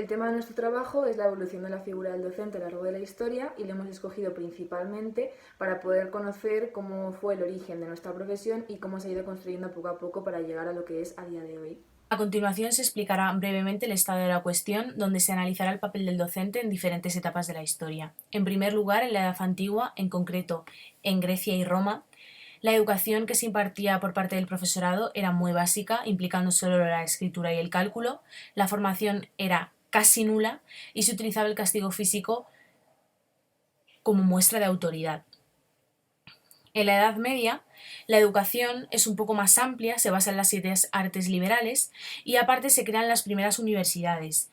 El tema de nuestro trabajo es la evolución de la figura del docente a lo largo de la historia y lo hemos escogido principalmente para poder conocer cómo fue el origen de nuestra profesión y cómo se ha ido construyendo poco a poco para llegar a lo que es a día de hoy. A continuación se explicará brevemente el estado de la cuestión, donde se analizará el papel del docente en diferentes etapas de la historia. En primer lugar, en la Edad Antigua, en concreto en Grecia y Roma, la educación que se impartía por parte del profesorado era muy básica, implicando solo la escritura y el cálculo. La formación era casi nula y se utilizaba el castigo físico como muestra de autoridad. En la Edad Media, la educación es un poco más amplia, se basa en las 7 artes liberales y aparte se crean las primeras universidades,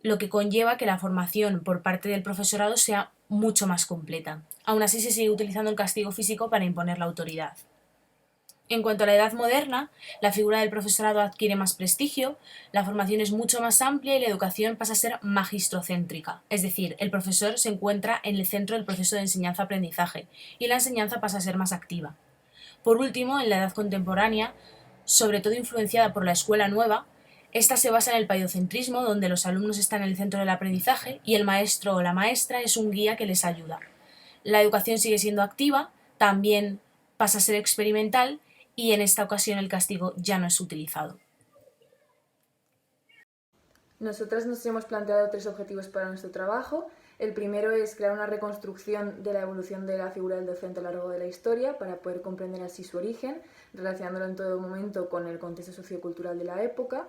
lo que conlleva que la formación por parte del profesorado sea mucho más completa. Aún así se sigue utilizando el castigo físico para imponer la autoridad. En cuanto a la Edad Moderna, la figura del profesorado adquiere más prestigio, la formación es mucho más amplia y la educación pasa a ser magistrocéntrica, es decir, el profesor se encuentra en el centro del proceso de enseñanza-aprendizaje y la enseñanza pasa a ser más activa. Por último, en la Edad Contemporánea, sobre todo influenciada por la Escuela Nueva, esta se basa en el paiocentrismo, donde los alumnos están en el centro del aprendizaje y el maestro o la maestra es un guía que les ayuda. La educación sigue siendo activa, también pasa a ser experimental y en esta ocasión el castigo ya no es utilizado. Nosotras nos hemos planteado 3 objetivos para nuestro trabajo. El primero es crear una reconstrucción de la evolución de la figura del docente a lo largo de la historia para poder comprender así su origen, relacionándolo en todo momento con el contexto sociocultural de la época.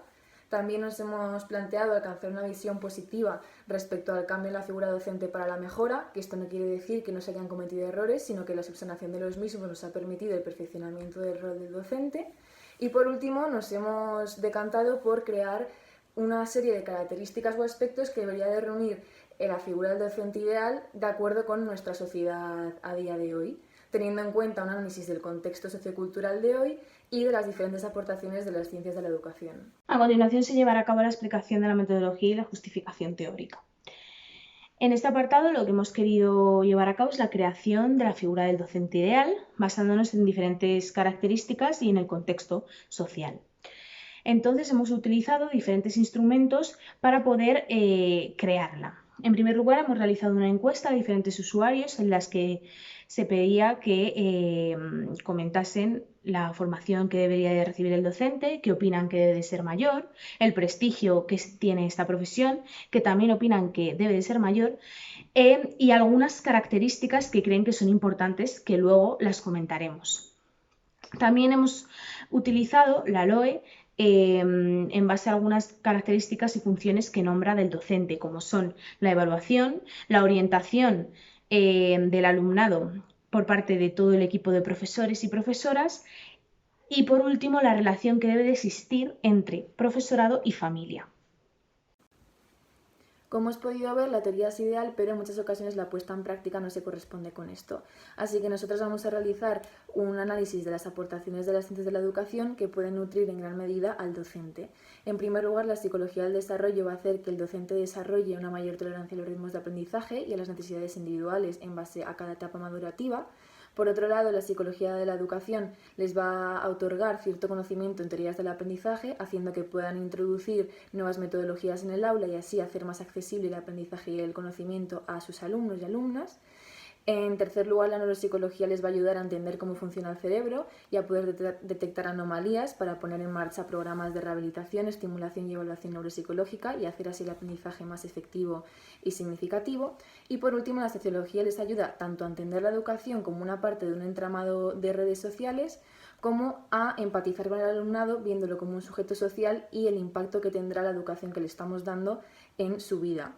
También nos hemos planteado alcanzar una visión positiva respecto al cambio en la figura docente para la mejora, que esto no quiere decir que no se hayan cometido errores, sino que la subsanación de los mismos nos ha permitido el perfeccionamiento del rol del docente. Y por último, nos hemos decantado por crear una serie de características o aspectos que debería de reunir la figura del docente ideal de acuerdo con nuestra sociedad a día de hoy, teniendo en cuenta un análisis del contexto sociocultural de hoy y de las diferentes aportaciones de las ciencias de la educación. A continuación se llevará a cabo la explicación de la metodología y la justificación teórica. En este apartado lo que hemos querido llevar a cabo es la creación de la figura del docente ideal, basándonos en diferentes características y en el contexto social. Entonces hemos utilizado diferentes instrumentos para poder crearla. En primer lugar, hemos realizado una encuesta a diferentes usuarios en las que se pedía que comentasen la formación que debería de recibir el docente, que opinan que debe de ser mayor, el prestigio que tiene esta profesión, que también opinan que debe de ser mayor, y algunas características que creen que son importantes, que luego las comentaremos. También hemos utilizado la LOE en base a algunas características y funciones que nombra del docente, como son la evaluación, la orientación del alumnado por parte de todo el equipo de profesores y profesoras y, por último, la relación que debe de existir entre profesorado y familia. Como hemos podido ver, la teoría es ideal, pero en muchas ocasiones la puesta en práctica no se corresponde con esto. Así que nosotros vamos a realizar un análisis de las aportaciones de las ciencias de la educación que pueden nutrir en gran medida al docente. En primer lugar, la psicología del desarrollo va a hacer que el docente desarrolle una mayor tolerancia a los ritmos de aprendizaje y a las necesidades individuales en base a cada etapa madurativa. Por otro lado, la psicología de la educación les va a otorgar cierto conocimiento en teorías del aprendizaje, haciendo que puedan introducir nuevas metodologías en el aula y así hacer más accesible el aprendizaje y el conocimiento a sus alumnos y alumnas. En tercer lugar, la neuropsicología les va a ayudar a entender cómo funciona el cerebro y a poder detectar anomalías para poner en marcha programas de rehabilitación, estimulación y evaluación neuropsicológica y hacer así el aprendizaje más efectivo y significativo. Y por último, la sociología les ayuda tanto a entender la educación como una parte de un entramado de redes sociales, como a empatizar con el alumnado viéndolo como un sujeto social y el impacto que tendrá la educación que le estamos dando en su vida.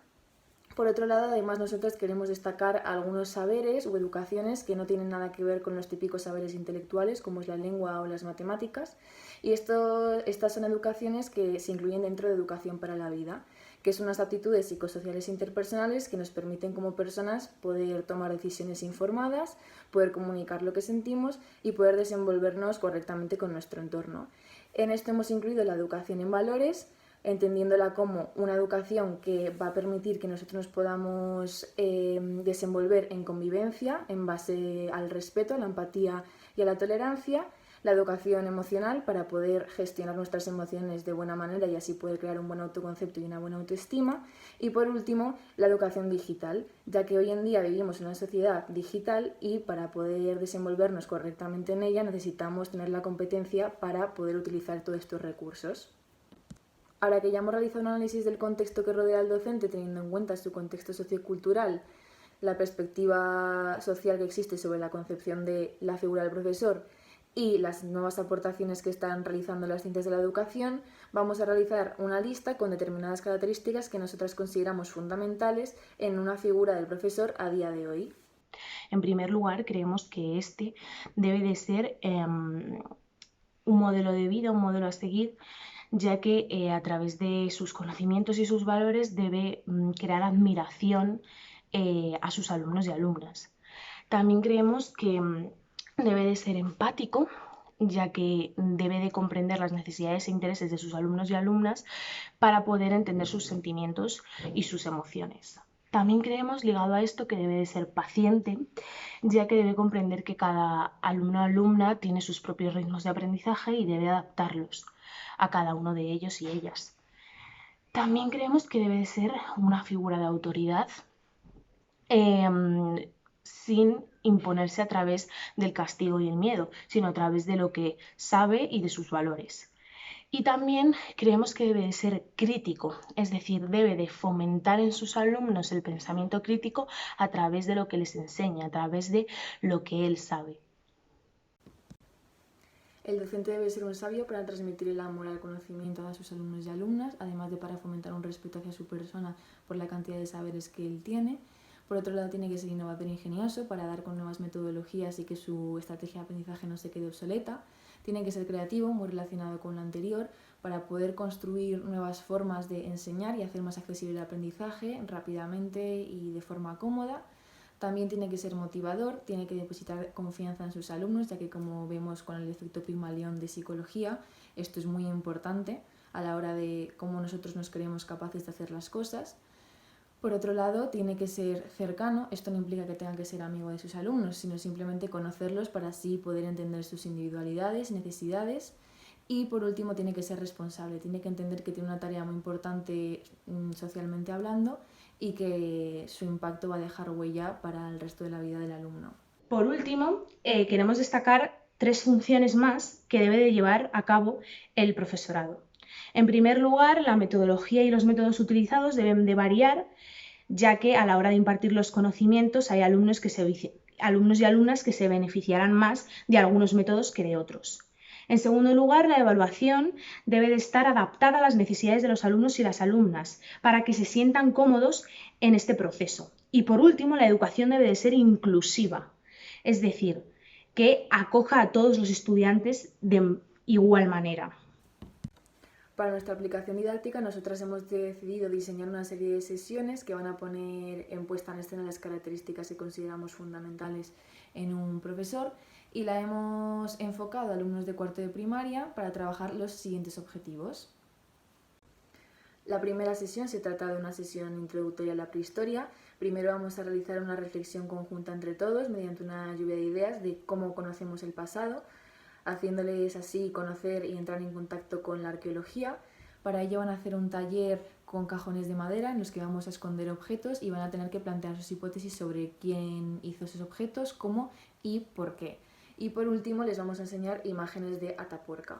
Por otro lado, además nosotros queremos destacar algunos saberes o educaciones que no tienen nada que ver con los típicos saberes intelectuales, como es la lengua o las matemáticas, y estas son educaciones que se incluyen dentro de educación para la vida, que son unas aptitudes psicosociales interpersonales que nos permiten como personas poder tomar decisiones informadas, poder comunicar lo que sentimos y poder desenvolvernos correctamente con nuestro entorno. En esto hemos incluido la educación en valores, entendiéndola como una educación que va a permitir que nosotros nos podamos desenvolver en convivencia en base al respeto, a la empatía y a la tolerancia, La educación emocional para poder gestionar nuestras emociones de buena manera y así poder crear un buen autoconcepto y una buena autoestima. Y por último, la educación digital, ya que hoy en día vivimos en una sociedad digital y para poder desenvolvernos correctamente en ella necesitamos tener la competencia para poder utilizar todos estos recursos. Ahora que ya hemos realizado un análisis del contexto que rodea al docente, teniendo en cuenta su contexto sociocultural, la perspectiva social que existe sobre la concepción de la figura del profesor y las nuevas aportaciones que están realizando las ciencias de la educación, vamos a realizar una lista con determinadas características que nosotras consideramos fundamentales en una figura del profesor a día de hoy. En primer lugar, creemos que este debe de ser un modelo de vida, un modelo a seguir, ya que a través de sus conocimientos y sus valores debe crear admiración a sus alumnos y alumnas. También creemos que debe de ser empático, ya que debe de comprender las necesidades e intereses de sus alumnos y alumnas para poder entender sus sentimientos y sus emociones. También creemos, ligado a esto, que debe de ser paciente, ya que debe comprender que cada alumno o alumna tiene sus propios ritmos de aprendizaje y debe adaptarlos a cada uno de ellos y ellas. También creemos que debe de ser una figura de autoridad, sin imponerse a través del castigo y el miedo, sino a través de lo que sabe y de sus valores. Y también creemos que debe de ser crítico, es decir, debe de fomentar en sus alumnos el pensamiento crítico a través de lo que les enseña, a través de lo que él sabe. El docente debe ser un sabio para transmitir el amor al conocimiento a sus alumnos y alumnas, además de para fomentar un respeto hacia su persona por la cantidad de saberes que él tiene. Por otro lado, tiene que ser innovador e ingenioso para dar con nuevas metodologías y que su estrategia de aprendizaje no se quede obsoleta. Tiene que ser creativo, muy relacionado con lo anterior, para poder construir nuevas formas de enseñar y hacer más accesible el aprendizaje rápidamente y de forma cómoda. También tiene que ser motivador, tiene que depositar confianza en sus alumnos, ya que como vemos con el efecto Pigmalión de psicología, esto es muy importante a la hora de cómo nosotros nos creemos capaces de hacer las cosas. Por otro lado, tiene que ser cercano, esto no implica que tenga que ser amigo de sus alumnos, sino simplemente conocerlos para así poder entender sus individualidades, necesidades. Y por último, tiene que ser responsable, tiene que entender que tiene una tarea muy importante socialmente hablando y que su impacto va a dejar huella para el resto de la vida del alumno. Por último, queremos destacar 3 funciones más que debe de llevar a cabo el profesorado. En primer lugar, la metodología y los métodos utilizados deben de variar, ya que a la hora de impartir los conocimientos hay alumnos y alumnas que se beneficiarán más de algunos métodos que de otros. En segundo lugar, la evaluación debe de estar adaptada a las necesidades de los alumnos y las alumnas para que se sientan cómodos en este proceso. Y por último, la educación debe de ser inclusiva, es decir, que acoja a todos los estudiantes de igual manera. Para nuestra aplicación didáctica, nosotras hemos decidido diseñar una serie de sesiones que van a poner en puesta en escena las características que consideramos fundamentales en un profesor y la hemos enfocado a alumnos de cuarto de primaria para trabajar los siguientes objetivos. La primera sesión se trata de una sesión introductoria a la prehistoria. Primero vamos a realizar una reflexión conjunta entre todos mediante una lluvia de ideas de cómo conocemos el pasado, haciéndoles así conocer y entrar en contacto con la arqueología. Para ello van a hacer un taller con cajones de madera en los que vamos a esconder objetos y van a tener que plantear sus hipótesis sobre quién hizo esos objetos, cómo y por qué. Y por último les vamos a enseñar imágenes de Atapuerca.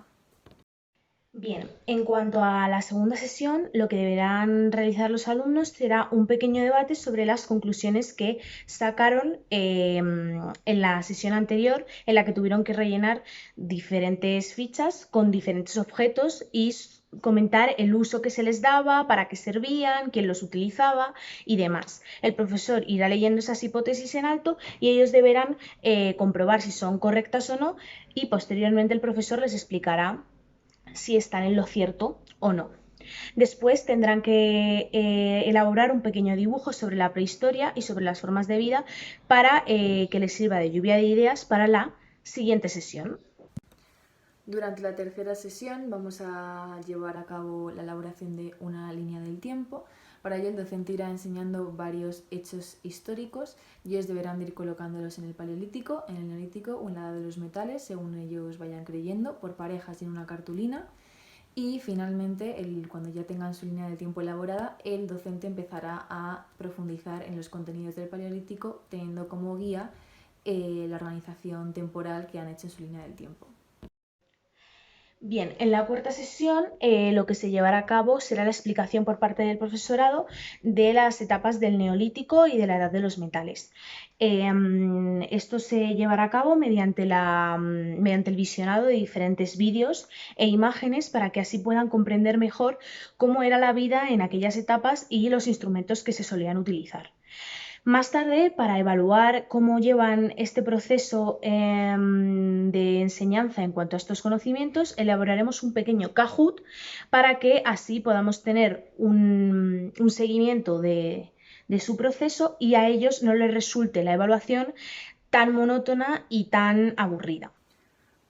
Bien, en cuanto a la segunda sesión, lo que deberán realizar los alumnos será un pequeño debate sobre las conclusiones que sacaron en la sesión anterior, en la que tuvieron que rellenar diferentes fichas con diferentes objetos y comentar el uso que se les daba, para qué servían, quién los utilizaba y demás. El profesor irá leyendo esas hipótesis en alto y ellos deberán comprobar si son correctas o no y posteriormente el profesor les explicará si están en lo cierto o no. Después tendrán que elaborar un pequeño dibujo sobre la prehistoria y sobre las formas de vida para que les sirva de lluvia de ideas para la siguiente sesión. Durante la tercera sesión vamos a llevar a cabo la elaboración de una línea del tiempo Para ello el docente irá enseñando varios hechos históricos y ellos deberán de ir colocándolos en el Paleolítico, en el Neolítico o en la Edad de los Metales, según ellos vayan creyendo, por parejas y en una cartulina. Y finalmente, cuando ya tengan su línea de tiempo elaborada, el docente empezará a profundizar en los contenidos del Paleolítico, teniendo como guía la organización temporal que han hecho en su línea del tiempo. Bien, en la cuarta sesión lo que se llevará a cabo será la explicación por parte del profesorado de las etapas del Neolítico y de la Edad de los Metales. Esto se llevará a cabo mediante el visionado de diferentes vídeos e imágenes para que así puedan comprender mejor cómo era la vida en aquellas etapas y los instrumentos que se solían utilizar. Más tarde, para evaluar cómo llevan este proceso de enseñanza en cuanto a estos conocimientos, elaboraremos un pequeño Kahoot para que así podamos tener un seguimiento de su proceso y a ellos no les resulte la evaluación tan monótona y tan aburrida.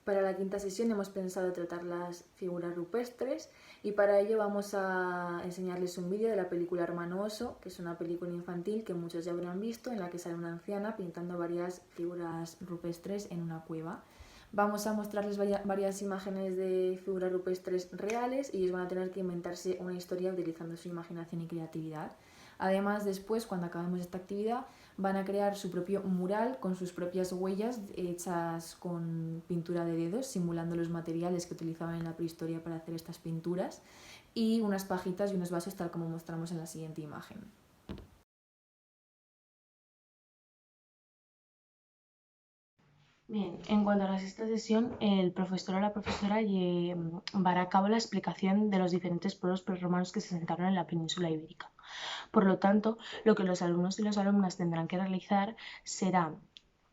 Para la quinta sesión hemos pensado tratar las figuras rupestres y para ello vamos a enseñarles un vídeo de la película Hermano Oso, que es una película infantil que muchos ya habrán visto, en la que sale una anciana pintando varias figuras rupestres en una cueva. Vamos a mostrarles varias imágenes de figuras rupestres reales y ellos van a tener que inventarse una historia utilizando su imaginación y creatividad. Además, después, cuando acabemos esta actividad, van a crear su propio mural con sus propias huellas hechas con pintura de dedos, simulando los materiales que utilizaban en la prehistoria para hacer estas pinturas, y unas pajitas y unos vasos tal como mostramos en la siguiente imagen. Bien, en cuanto a la sexta sesión, el profesor o la profesora llevará a cabo la explicación de los diferentes pueblos prerromanos que se asentaron en la península ibérica. Por lo tanto, lo que los alumnos y las alumnas tendrán que realizar será,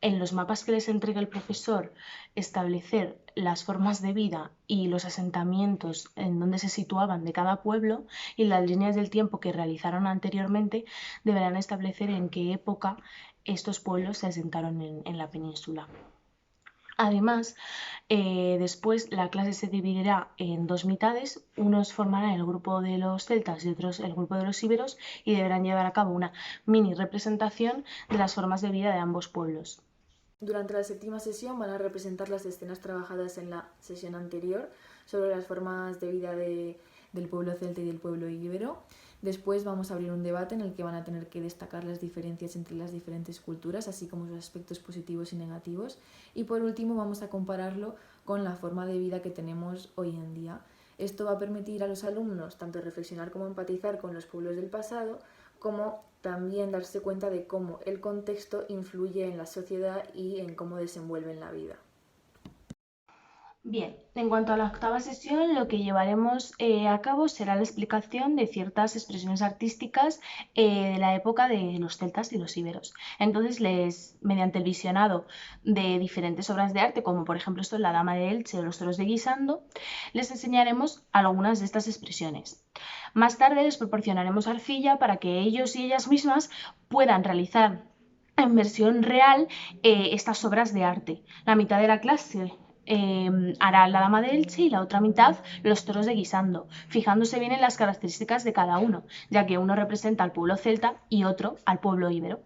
en los mapas que les entregue el profesor, establecer las formas de vida y los asentamientos en donde se situaban de cada pueblo, y las líneas del tiempo que realizaron anteriormente deberán establecer en qué época estos pueblos se asentaron en la península. Además, después la clase se dividirá en dos mitades, unos formarán el grupo de los celtas y otros el grupo de los íberos, y deberán llevar a cabo una mini representación de las formas de vida de ambos pueblos. Durante la séptima sesión van a representar las escenas trabajadas en la sesión anterior sobre las formas de vida del pueblo celta y del pueblo íbero. Después vamos a abrir un debate en el que van a tener que destacar las diferencias entre las diferentes culturas, así como sus aspectos positivos y negativos. Y por último vamos a compararlo con la forma de vida que tenemos hoy en día. Esto va a permitir a los alumnos tanto reflexionar como empatizar con los pueblos del pasado, como también darse cuenta de cómo el contexto influye en la sociedad y en cómo desenvuelven la vida. Bien, en cuanto a la octava sesión, lo que llevaremos a cabo será la explicación de ciertas expresiones artísticas de la época de los celtas y los íberos. Entonces, mediante el visionado de diferentes obras de arte, como por ejemplo esto es La Dama de Elche o Los Toros de Guisando, les enseñaremos algunas de estas expresiones. Más tarde les proporcionaremos arcilla para que ellos y ellas mismas puedan realizar en versión real estas obras de arte. La mitad de la clase hará La Dama de Elche y la otra mitad Los Toros de Guisando, fijándose bien en las características de cada uno, ya que uno representa al pueblo celta y otro al pueblo íbero.